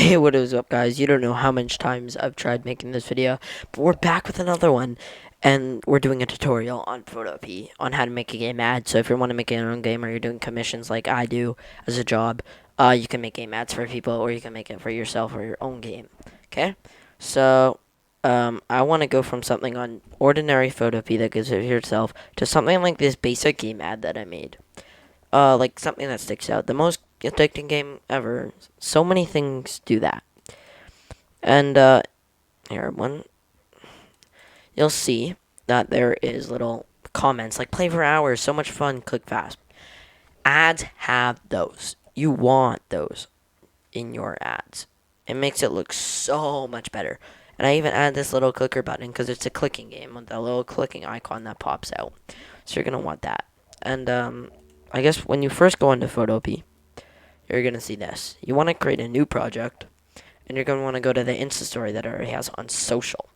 Hey, what is up, guys? You don't know how much times I've tried making this video, but we're back with another one, and we're doing a tutorial on Photopea on how to make a game ad. So if you want to make your own game, or you're doing commissions like I do as a job, you can make game ads for people, or you can make it for yourself or your own game. Okay? So, I want to go from something on ordinary Photopea that gives it yourself to something like this basic game ad that I made. Like something that sticks out. The most addicting game ever. So many things do that. And here one, you'll see that there is little comments like play for hours, so much fun, click fast. Ads have those. You want those in your ads. It makes it look so much better. And I even add this little clicker button because it's a clicking game with that little clicking icon that pops out. So you're gonna want that. And I guess when you first go into Photopea, you're gonna see this. You want to create a new project, and you're going to want to go to the Insta story that it already has on social,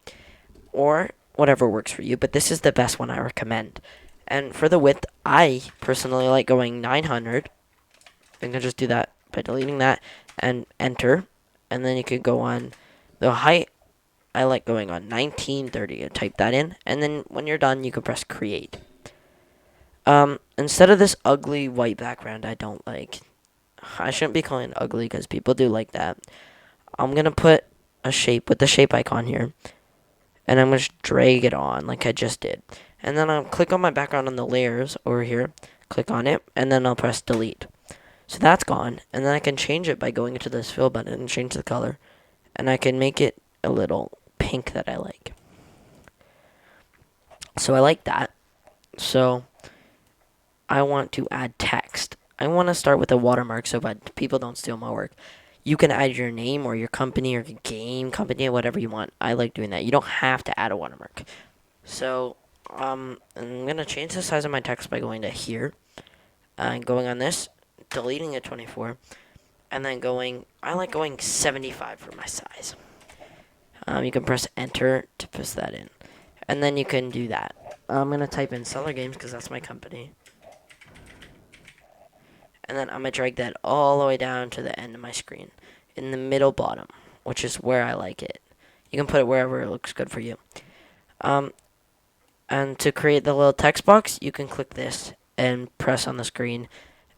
or whatever works for you, but this is the best one I recommend. And for the width, I personally like going 900. You can just do that by deleting that and enter, and then you could go on the height. I like going on 1930 and type that in, and then when you're done, you can press create. Instead of this ugly white background I don't like, I shouldn't be calling it ugly because people do like that. I'm going to put a shape with the shape icon here, and I'm going to drag it on like I just did. And then I'll click on my background on the layers over here, click on it, and then I'll press delete. So that's gone, and then I can change it by going into this fill button and change the color, and I can make it a little pink that I like. So I like that. So I want to add text. I want to start with a watermark so that people don't steal my work. You can add your name or your company or your game company, whatever you want. I like doing that. You don't have to add a watermark. So, I'm going to change the size of my text by going to here, and going on this, deleting it 24, and then I like going 75 for my size. You can press enter to put that in. And then you can do that. I'm going to type in Seller Games because that's my company. And then I'm going to drag that all the way down to the end of my screen, in the middle bottom, which is where I like it. You can put it wherever it looks good for you. And to create the little text box, you can click this and press on the screen,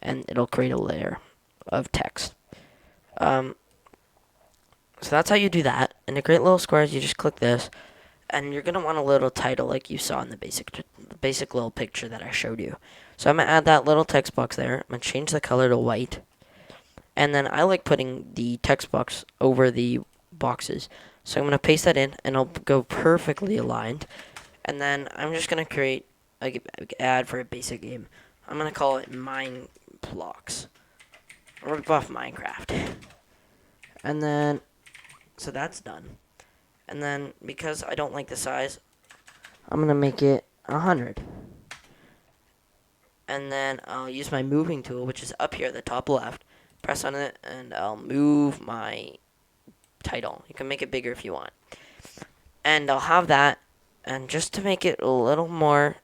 and it'll create a layer of text. So that's how you do that. And to create little squares, you just click this, and you're going to want a little title like you saw in the basic little picture that I showed you. So I'm going to add that little text box there. I'm going to change the color to white. And then I like putting the text box over the boxes. So I'm going to paste that in, and it'll go perfectly aligned. And then I'm just going to create an ad for a basic game. I'm going to call it Mine Blocks. Rip off Minecraft. And then, so that's done. And then, because I don't like the size, I'm going to make it 100. And then I'll use my moving tool, which is up here at the top left. Press on it, and I'll move my title. You can make it bigger if you want. And I'll have that, and just to make it a little more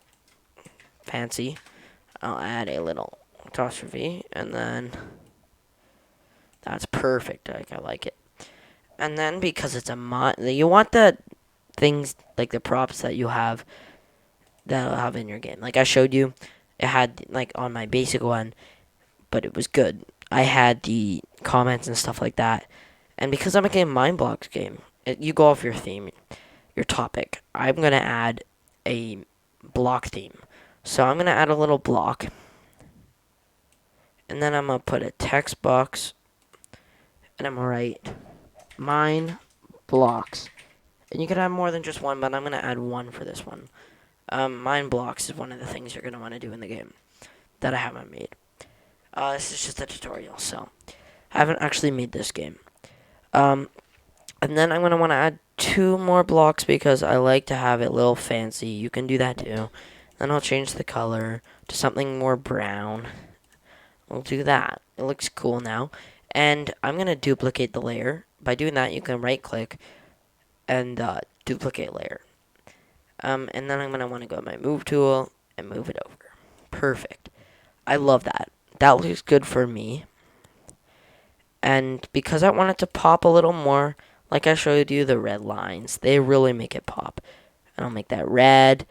fancy, I'll add a little apostrophe, and then that's perfect. I like it. And then because it's a you want the things like the props that you have that'll have in your game. Like I showed you, it had like on my basic one, but it was good. I had the comments and stuff like that. And because I'm making a Mind Blocks game, you go off your theme, your topic. I'm going to add a block theme. So I'm going to add a little block. And then I'm going to put a text box. And I'm going to write Mind Blocks. And you can add more than just one, but I'm going to add one for this one. Mind Blocks is one of the things you're going to want to do in the game that I haven't made. This is just a tutorial, so I haven't actually made this game. And then I'm going to want to add 2 more blocks because I like to have it a little fancy. You can do that too. Then I'll change the color to something more brown. We'll do that. It looks cool now. And I'm going to duplicate the layer. By doing that, you can right-click and duplicate layer. And then I'm going to want to go to my move tool and move it over. Perfect. I love that. That looks good for me. And because I want it to pop a little more, like I showed you, the red lines, they really make it pop. And I'll make that red.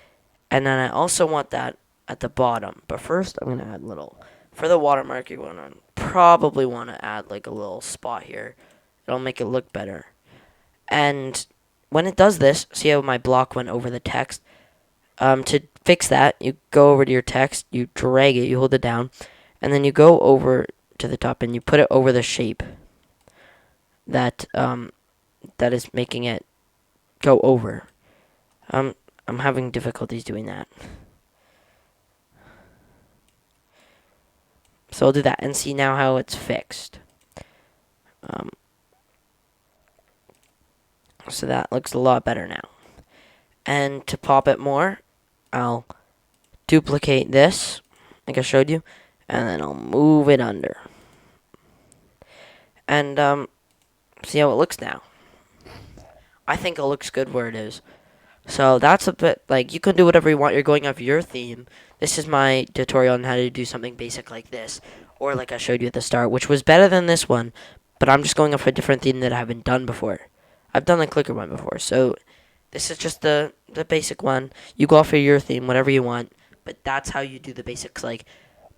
And then I also want that at the bottom. But first, I'm going to add little, for the watermark, you're going to probably want to add like a little spot here. It'll make it look better. And when it does this, see how my block went over the text? To fix that, you go over to your text, you drag it, you hold it down, and then you go over to the top and you put it over the shape that that is making it go over. I'm having difficulties doing that. So I'll do that and see now how it's fixed. So that looks a lot better now. And to pop it more, I'll duplicate this, like I showed you, and then I'll move it under. And see how it looks now. I think it looks good where it is. So that's a bit, like, you can do whatever you want. You're going off your theme. This is my tutorial on how to do something basic like this. Or like I showed you at the start, which was better than this one. But I'm just going off a different theme that I haven't done before. I've done the clicker one before. So this is just the basic one. You go off of your theme, whatever you want. But that's how you do the basics, like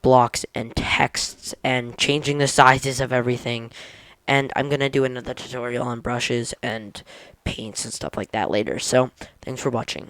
blocks and texts and changing the sizes of everything. And I'm going to do another tutorial on brushes and paints and stuff like that later. So, thanks for watching.